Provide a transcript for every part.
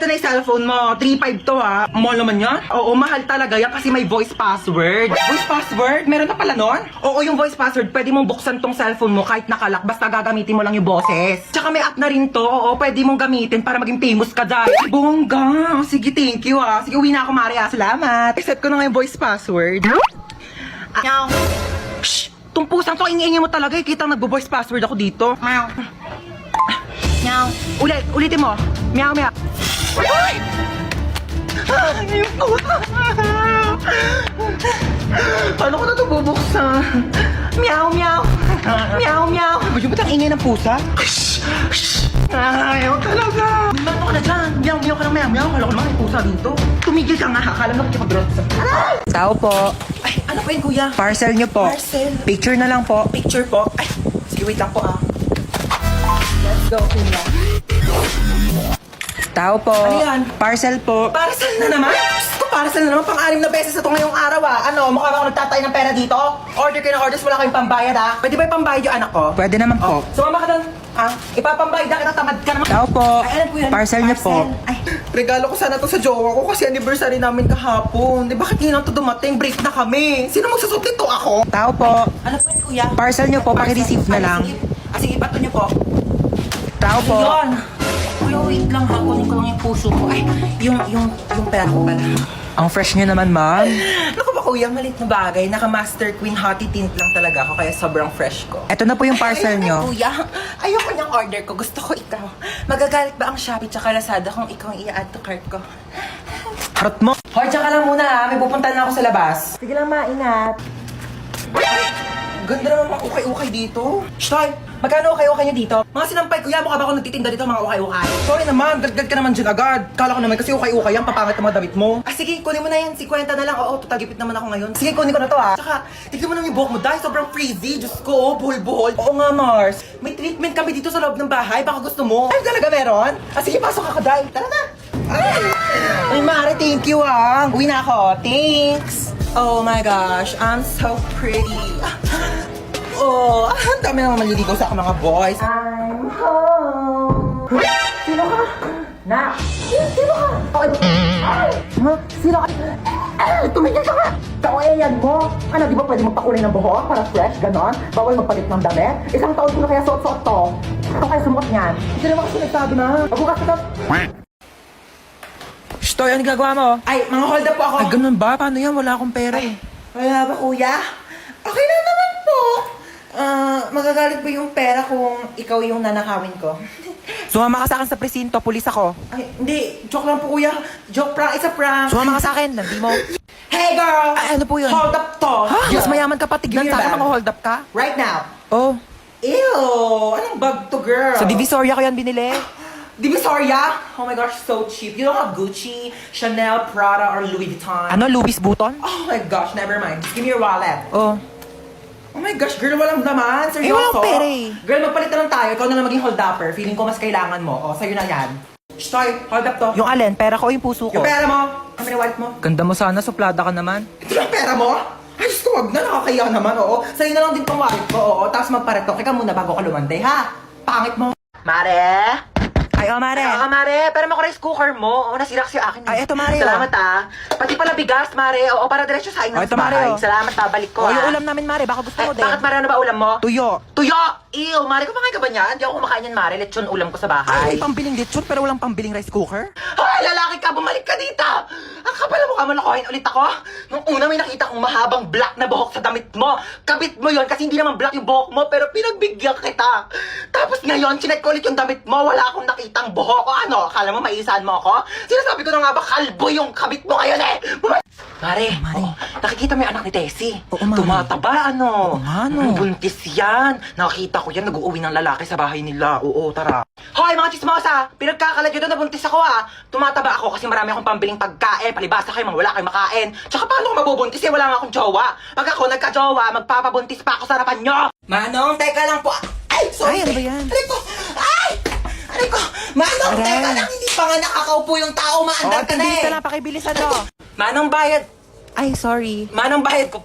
eto na yung cellphone mo. 3.5 to ha. Mahal naman yan? Oo, mahal talaga yan kasi may voice password. Voice password? Meron na pala nun? Oo, yung voice password, pwede mong buksan tong cellphone mo kahit nakalak. Basta gagamitin mo lang yung boses. Tsaka may app na rin to. Oo, pwede mong gamitin para maging famous ka dyan. Bongga. Sige, thank you ha. Sige, uwi na ako, Maria. Salamat. Set ko na nga yung voice password. Meow. Shh! Tumpusan to, ingay mo talaga. Kitang nagbo-voice password ako dito. Meow. Meow. Ulitin mo. Meow, meow. Ay! Ay, paano ko na ito bubuksan? Meow, meow. Meow, meow. Ba't ang ingay ng pusa? Ayaw talaga. Meow ka na dyan. Meow, meow ka na, meow, meow. Kala ko naman may pusa dito. Tumigil ka nga, akala mo nakikipag-grot sa... Tao po. Ay, ano po yun, kuya? Parcel nyo po. Parcel. Picture na lang po. Picture po. Ay, sige, wait lang po ah. Let's go, kuya. Tao po. Ano yan? Parcel po. Parcel na naman? Gusto, parcel na naman. Pang-anim na beses na ito ngayong araw ah. Ano, mukha ba ako nagtatay ng pera dito? Order kayo ng orders, wala kayong pambayad ah. Pwede ba yung pambayad yung anak ko? Pwede naman po. Sumama ka doon. Ah, ipapambayad na kita, tamad ka naman. Tao po. Ay, alam ko yan. Parcel nyo po. Ay, regalo ko sana to sa jowa ko kasi anniversary namin kahapon. Di bakit hindi na to dumating? Break na kami. Sino magsusot nito ako? Tao po. Ano po yun, kuya? Parcel nyo po. Paki-receive na Ay, lang. Sige, sige, bato nyo po. Tao po. Yun. Kuya, wait lang ha. Kunin ko lang yung puso ko. Ay, yung pera ko pala. Ang fresh nyo naman, ma'am. Naku ba kuya, malit na bagay. Naka-Master Queen Hottie Tint lang talaga ako kaya sobrang fresh ko. Ito na po yung parcel Ay, nyo. kuya, ayoko niyang order ko. Gusto ko ikaw. Magagalit ba ang Shopee tsaka Lazada kung ikaw ang i-add to cart ko? Harot mo. Hoy, tsaka lang muna ha. May pupunta na ako sa labas. Sige lang, maingat. Ay, ganda naman mga ukay-ukay dito. Shtoy, magkano ukay-ukay niyo dito? Mga sinampay, kuya, mukha ba ako nagtitinda dito mga ukay-ukay? Sorry naman, dagdag ka naman dyan agad. Kala ko naman kasi ukay-ukay yan, papangit ang mga damit mo. Ah, sige, kunin mo na yan. 50 na lang. Oo, tutagipit naman ako ngayon. Sige, kunin ko na to ha. Tsaka, tignan mo naman yung buhok mo dahil sobrang frizzy. Diyos ko, oh, buhol-buhol. Oo nga, Mars. May treatment kami dito sa loob ng bahay. Baka gusto mo. Ay, talaga meron? Ah, sige, pasok ka, Day. Tara na. Ay, Mare, thank you ah. Uwi na ako. Thanks. Oh my gosh, I'm so pretty. Oh, ang dami naman maliligaw sa akin mga boys. I'm home. Sino ka? Na. Sino ka? Okay. Ha? Sino ka? Tumigil ka nga. Kawayan mo. Ano, di ba pwede magpakulay ng buhok para fresh, ganon? Bawal magpalit ng damit? Isang taon ko na kaya suot-suot to. Ito kaya sumukot niyan. Hindi naman kasi nagsabi na. Magbukas ka. Shtoy, ano gagawa mo? Ay, mga hold up po ako. Ay, ganun ba? Paano yan? Wala akong pera eh. Wala ba, kuya? Okay lang naman po. Magagalit ba yung pera kung ikaw yung nanakawin ko? Sumama ka sa akin sa presinto. Pulis ako. Ay, hindi. Joke lang po, kuya. Joke prank. It's a prank. Sumama ka sa akin. Nandi mo. Hey, girl! Ay, ano po yun? Hold up to. Ha? Mas mayaman ka pa. Tignan Give me sa akin your bag. mga hold up ka. Right now. Oh. Ew! Anong bag to, girl? Sa Divisoria ko yan binili. Divisoria? Oh my gosh, so cheap. You don't have Gucci, Chanel, Prada, or Louis Vuitton? Ano? Louis Vuitton? Oh my gosh, never mind. Just give me your wallet. Oh. Oh my gosh, girl, walang daman. Seryoso? walang pera eh. Girl, magpalit na lang tayo. Ikaw na lang maging hold-upper. Feeling ko mas kailangan mo. O, sa'yo na yan. Shtoy, hold up to. Yung alin? Pera ko o yung puso ko? Yung pera mo. Kami na wallet mo. Ganda mo sana. Suplada ka naman. Ito yung pera mo? Ay, Diyos ko, wag na. Nakakaya naman, oo. Sa'yo na lang din tong wallet ko, oo. Tapos magparetok. Ikaw muna bago ka lumande, ha? Pangit mo. Mare? Ay, oh, Mare. Oo, Mare. Pero mo rice cooker mo. Oo, nasira kasi yung akin. Ay, eto, Mare, Salamat, ah. Pati pala bigas, Mare. Oo, para diretso sa akin Oh, ng ito, Mare, bahay. oh. Salamat, babalik ko, Oh, yung ah. ulam namin, Mare. Baka gusto Ay, mo din. bakit, Mare, ano ba ulam mo? Tuyo. Tuyo! Ew, Mare, kumakain ka ba niyan? Hindi ako kumakain yan, Mare. Lechon ulam ko sa Ay, bahay. may pambiling lechon pero walang pambiling rice cooker. Hoy, lalaki ka! Bumalik ka dito! Ang kapal mo ka, malakohin ulit ako. Nung una may nakita kong mahabang black na buhok sa damit mo. Kabit mo yon kasi hindi naman black yung buhok mo, pero pinagbigyan kita. Tapos ngayon, chinek ko ulit yung damit mo, wala akong nakitang buhok. O ano, akala mo maisahan mo ako? Sinasabi ko na nga ba, kalbo yung kabit mo ngayon eh! Mare, Mare. oh, nakikita mo yung anak ni Tessie? Oo, Mare. Tumataba, ano? Oo nga, no. Buntis yan. Nakita ko yan, nag-uuwi ng lalaki sa bahay nila. Oo, tara. Hoy, mga chismosa! Pinagkakalat yun doon, nabuntis ako ah. Tumataba ako kasi marami akong pambiling pagkain. Palibasa kayo, mga wala kayong makain. Tsaka paano ako mabubuntis eh, wala nga akong jowa. Pag ako nagka-jowa, magpapabuntis pa ako sa harapan nyo. Manong, teka lang po. Ay, sorry. Ay, ano ba yan? Aray ko! Ay! Aray ko! Manong, Aray. teka lang, hindi pa nga nakakaupo yung tao, maandar ka na bilis eh. na lang. Pakibilisan mo. Manong bayad. Ay, sorry. Manong bayad ko.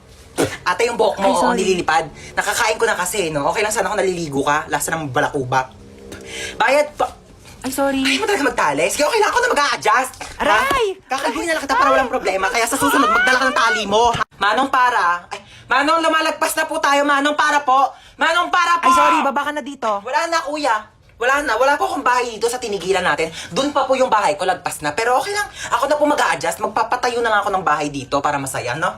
Ate, yung buhok mo, Ay, sorry. oh, nililipad. Nakakain ko na kasi, no? Okay lang sana kung naliligo ka. Lasa ng balakubak. Bayad pa. Ay, sorry. Ay, mo talaga magtali. Sige, okay lang ako na mag-a-adjust. Aray! Kakalbuhin na lang kita para walang problema. Kaya sa susunod, magdala ka ng tali mo. Manong para. Ay, Manong, lumalagpas na po tayo. Manong para po. Manong para po. Ay, sorry. Baba ka na dito. Wala na, kuya. Wala na. Wala po akong bahay dito sa tinigilan natin. Doon pa po yung bahay ko, lagpas na. Pero okay lang. Ako na po mag-a-adjust. Magpapatayo na nga ako ng bahay dito para masaya, no?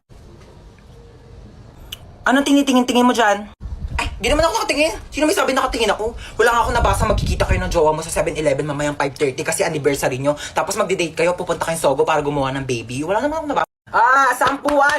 Anong tinitingin-tingin mo dyan? Ay, di naman ako nakatingin. Sino may sabi nakatingin ako? Wala nga ako nabasa magkikita kayo ng jowa mo sa 7-Eleven mamayang 5:30 kasi anniversary nyo. Tapos magdi-date kayo, pupunta kayong Sogo para gumawa ng baby. Wala naman ako nabasa.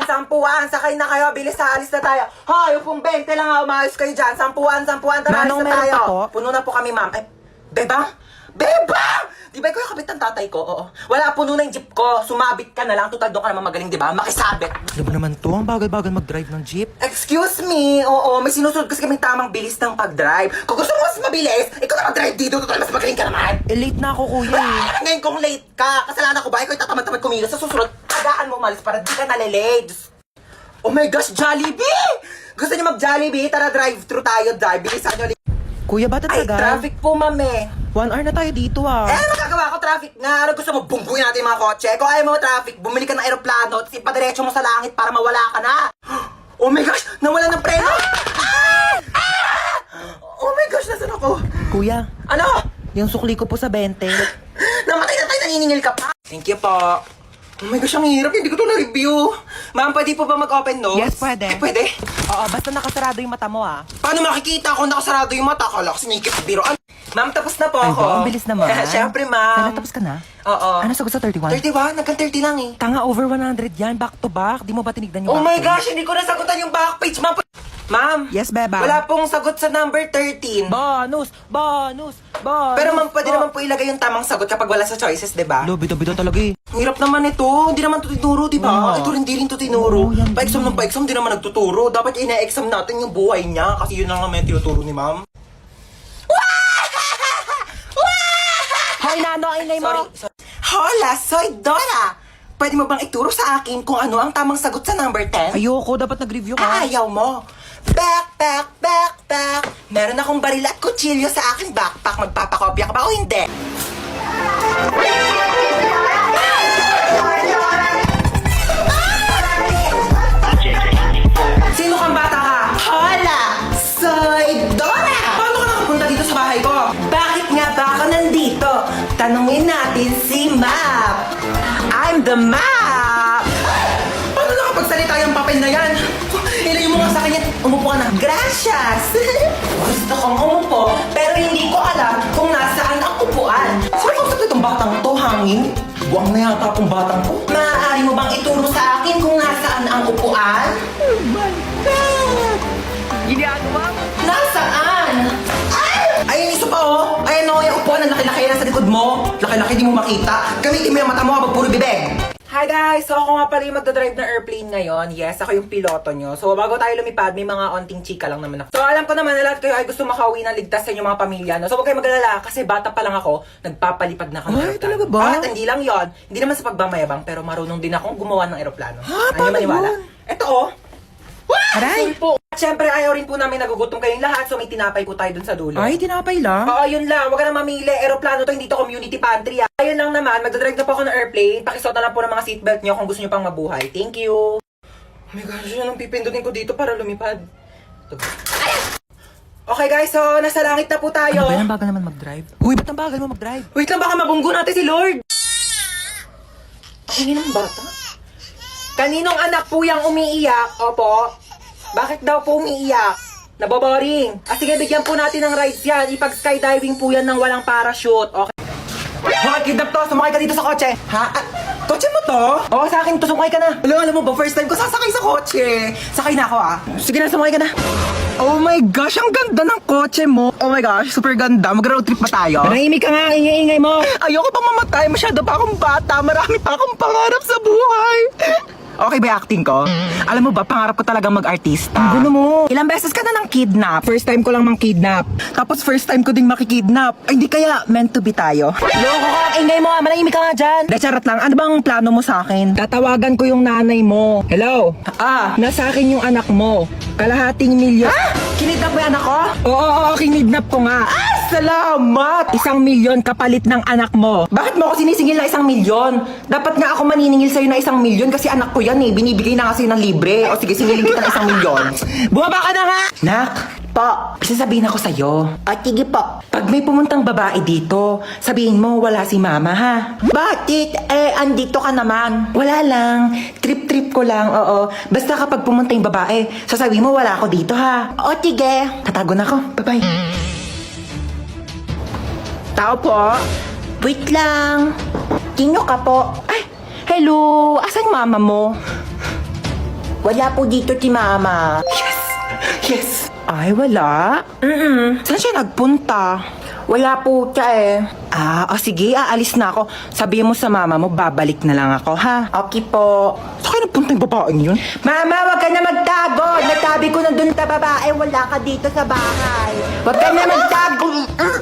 Sampuan! Sakay na kayo. Bilis na, alis na tayo. Hoy, upong 20 lang ha. Umayos kayo dyan. Sampuan. Tara, Manong, alis na meron tayo. pa po? Puno na po kami, ma'am. Ay, Bebang! Di ba ikaw yung kabit ng tatay ko? Oo. Wala, puno na yung jeep ko. Sumabit ka na lang. Tutal doon ka naman magaling, di ba? Makisabit. Ano ba naman to? Ang bagal-bagal mag-drive ng jeep. Excuse me, oo, may sinusunod kasi kaming tamang bilis ng pag-drive. Kung gusto mo mas mabilis, ikaw na mag-drive dito, total mas magaling ka naman. Late na ako, kuya eh. Ngayon kung late ka, kasalanan ko ba? Ikaw tatamad-tamad kumilos. Sa susunod, tagaan mo umalis para di ka nalilate. Oh my gosh, Jollibee! Gusto niyo mag-Jollibee? Tara, drive-thru tayo, drive. Bilisan niyo. Kuya, ba't Ay, tagal? traffic po, mame. 1 hour na tayo dito ah. Ano magagawa ko? Traffic nga. Ano gusto mo? Bungguin natin yung mga kotse. Kung ayaw mo traffic, bumili ka ng aeroplano at ipadiretso mo sa langit para mawala ka na. Oh my gosh! Nawala ng preno! Oh my gosh! Nasaan ako? Kuya, Ano? yung sukli ko po sa 20. Namatay na tayo, naniningil ka pa. Thank you po. Oh my gosh, ang hirap. Hindi ko to na-review. Ma'am, pwede po ba mag-open notes? Yes, pwede. Ay, pwede? Oo, basta nakasarado yung mata mo ah. Paano makikita kung nakasarado yung mata? Kala ko sinikip biro. Ma'am, tapos na po Ay, ako. ba? Ang bilis naman. Siyempre, ma'am. Kailan tapos ka na? Oo. Ano sagot sa 31? 31? Nagkan 30 lang eh. Tanga, over 100 yan. Back to back. Di mo ba tinignan yung Oh back my page? gosh, hindi ko nasagutan yung back page, ma'am. Ma'am. Yes, beba. Wala pong sagot sa number 13. Bonus! Pero ma'am, pwede naman po ilagay yung tamang sagot kapag wala sa choices, di ba? Bida talaga eh. Hirap naman ito. Hindi naman ito tinuro, di ba? Oo. Ito hindi rin ito tinuro. Oo, yan Pa-exam din. ng pa-exam, di naman nagtuturo. Dapat ina-exam natin yung buhay niya kasi yun lang naman yung tinuturo ni ma'am. Hoy, Nano, ang ingay mo! Sorry. Hola, soy Dora! Pwede mo bang ituro sa akin kung ano ang tamang sagot sa number 10? Ayoko, dapat nag-review ka. Ayaw mo. Back. Meron akong baril at kutsilyo sa aking backpack. Magpapakopya ka ba o hindi? Sino kang bata ka? Hola! Soy Dora! Paano ka nakapunta dito sa bahay ko? Bakit nga ba ako nandito? Tanungin natin si Map. I'm the Map! Paano nakapagsalita yung papel na yan? Ilayo mo nga sa kanya. Umupo ka na. Gracias! Gusto kong umupo, pero hindi ko alam kung nasaan ang upuan. Saan ko sa itong batang to, hangin? Buwang na yata akong batang to. Maaari mo bang ituro sa akin kung nasaan ang upuan? Oh my God! Ginagawa mo? Nasaan? Ay, isa pa oh. Ayan oh, yung upuan na laki-laki na sa likod mo. Laki-laki di mo makita. Gamitin mo yung mata mo habang puro bibig. Hi guys! So ako nga pala yung magdadrive ng airplane ngayon. Yes, ako yung piloto nyo. So bago tayo lumipad, may mga onting chika lang naman ako. So alam ko naman na lahat kayo ay gusto makauwi ng ligtas sa inyong mga pamilya. No? So huwag kayo mag-alala kasi bata pa lang ako, nagpapalipad na ako ng Ay, aeroplano. talaga ba? At hindi lang yon, hindi naman sa pagmamayabang, pero marunong din akong gumawa ng aeroplano. Ha? Ano Paano maniwala? yun? Ito oh. Aray! Sorry po. At syempre ayaw rin po namin nagugutom kayong lahat, so may tinapay po tayo dun sa dulo. Ay, tinapay lang. Oo, yun lang. Huwag ka na mamili. Aeroplano to, hindi to community pantry. Ayun lang naman, magdadrive na po ako ng airplane. Pakisuot na lang po ng mga seatbelt nyo kung gusto nyo pang mabuhay. Thank you. Oh my gosh, yun ang pipindutin ko dito para lumipad. Ito. Okay guys, so nasa langit na po tayo. Ano ba yan? Ang bagal naman mag-drive. Uy, ba't ang bagal mo mag-drive? Wait lang, baka mabunggo natin si Lord. Ang ng bata. Kaninong anak po yung umiiyak? Opo. Bakit daw po umiiyak? Naboboring. Sige, bigyan po natin ng rides yan. Ipag-skydiving po yan ng walang parachute. Okay. Hoy, kidnap to. Sumakay ka dito sa kotse. Ha? Kotse mo to? Oo, sa akin to. Sumakay ka na. Alam mo ba, first time ko sasakay sa kotse. Sakay na ako Sige na, sumakay ka na. Oh my gosh, ang ganda ng kotse mo. Oh my gosh, super ganda. Mag-road trip pa tayo. Manahimik ka nga, ingay-ingay mo. Ayoko pa mamatay. Masyado pa akong bata. Marami pa akong pangarap sa buhay. Okay ba yung acting ko? Alam mo ba, pangarap ko talagang mag-artista. Ang gulo mo. Ilang beses ka na nang kidnap. First time ko lang mang kidnap. Tapos first time ko ding makikidnap. Ay, hindi kaya meant to be tayo. Loko ka, ingay mo manahimik ka nga dyan. De, charot lang. Ano bang plano mo sa akin? Tatawagan ko yung nanay mo. Hello? Nasa akin yung anak mo. Kalahating milyon. Ah! Kinidnap mo yung anak ko? Oo, kinidnap ko nga. Ah! Salamat! 1 milyon kapalit ng anak mo. Bakit mo ako sinisingil na 1 milyon? Dapat nga ako maniningil sa'yo na 1 milyon kasi anak ko yan eh. Binibigay na kasi ng libre. O sige, singilin kita ng 1 milyon. Bumaba ka na nga! Nak, po, sasabihin ako sa'yo. Sige po. Pag may pumuntang babae dito, sabihin mo wala si mama ha. Bakit? Andito ka naman. Wala lang. Trip-trip ko lang, oo. Basta kapag pumunta yung babae, sasabihin mo wala ako dito ha. O, sige. Tatago na ako. Bye-bye. Tao po. Wait lang. Sino ka po? Ay, hello. Asan yung mama mo? Wala po dito si mama. Yes! Yes! Ay, wala? Saan siya nagpunta? Wala po siya eh. Sige, aalis na ako. Sabihin mo sa mama mo, babalik na lang ako, ha? Okay po. Saan kayo nagpunta yung babaeng yun? Mama, wag ka na magtago. Natabi ko na dun sa babae, wala ka dito sa bahay. Wag ka na magtago.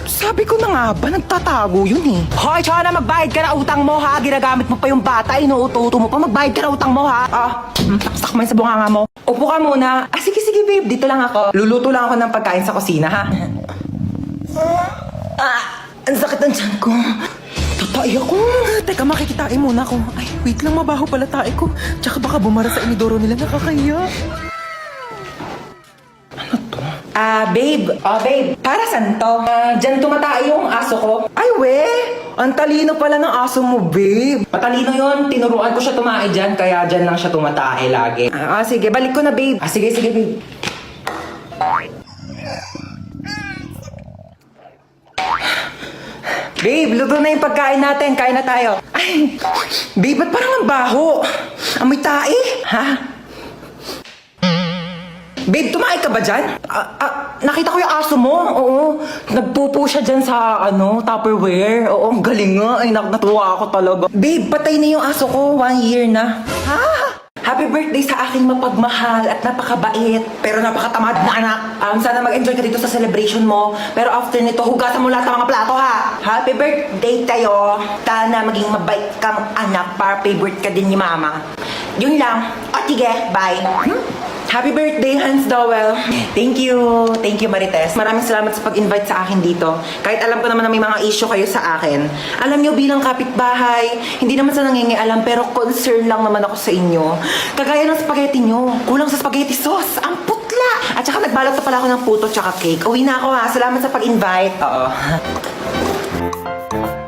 Sabi ko na nga ba, nagtatago yun eh. Hoy, tsaka na magbayad ka na utang mo, ha? Ginagamit mo pa yung bata, inuuto-uto mo pa. Magbayad ka na utang mo, ha? Saksak mo yun sa bunganga mo. Upo ka muna. Sige, babe. Dito lang ako. Luluto lang ako ng pagkain sa kusina, ha? Ang sakit ng tiyan ko. Tatay ako. Teka, makikitain muna ako. Ay, wait lang, mabaho pala tae ko. Tsaka baka bumara sa inidoro nila, nakakahiya. Ano to? Babe. Babe. Para saan to? Diyan tumatay yung aso ko. Ay, we. Ang talino pala ng aso mo, babe. Matalino yon. Tinuruan ko siya tumae dyan, kaya dyan lang siya tumatae lagi. Sige. Balik ko na, babe. Sige, babe. Babe, luto na yung pagkain natin. Kain na tayo. Ay, babe, ba't parang ang baho? Amoy tae? Ha? Babe, tumae ka ba dyan? Nakita ko yung aso mo. Oo. Nagpupo siya dyan sa, Tupperware. Oo, ang galing nga. Ay, natuwa ako talaga. Babe, patay na yung aso ko. 1 year na. Ha? Happy birthday sa aking mapagmahal at napakabait pero napakatamad na anak. Sana mag-enjoy ka dito sa celebration mo. Pero after nito, hugasan mo lahat ng mga plato ha. Happy birthday tayo. Sana maging mabait kang anak para favorite ka din ni mama. Yun lang. Sige, bye. Happy birthday, Hans Dowell. Thank you, Marites. Maraming salamat sa pag-invite sa akin dito. Kahit alam ko naman na may mga issue kayo sa akin. Alam nyo, bilang kapitbahay, hindi naman sa nangingialam, pero concern lang naman ako sa inyo. Kagaya ng spaghetti nyo, kulang sa spaghetti sauce. Ang putla! At saka nagbalot pa pala ako ng puto tsaka cake. Uwi na ako ha. Salamat sa pag-invite. Oo.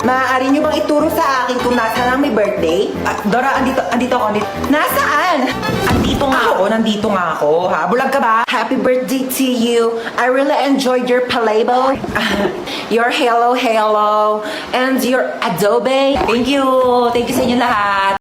Maaari nyo bang ituro sa akin kung nasaan ang may birthday? Dora, andito ako. Nasaan? Nandito nga ako. Ha? Bulag ka ba? Happy birthday to you. I really enjoyed your playbo. Your hello, and your adobe. Thank you sa inyo lahat.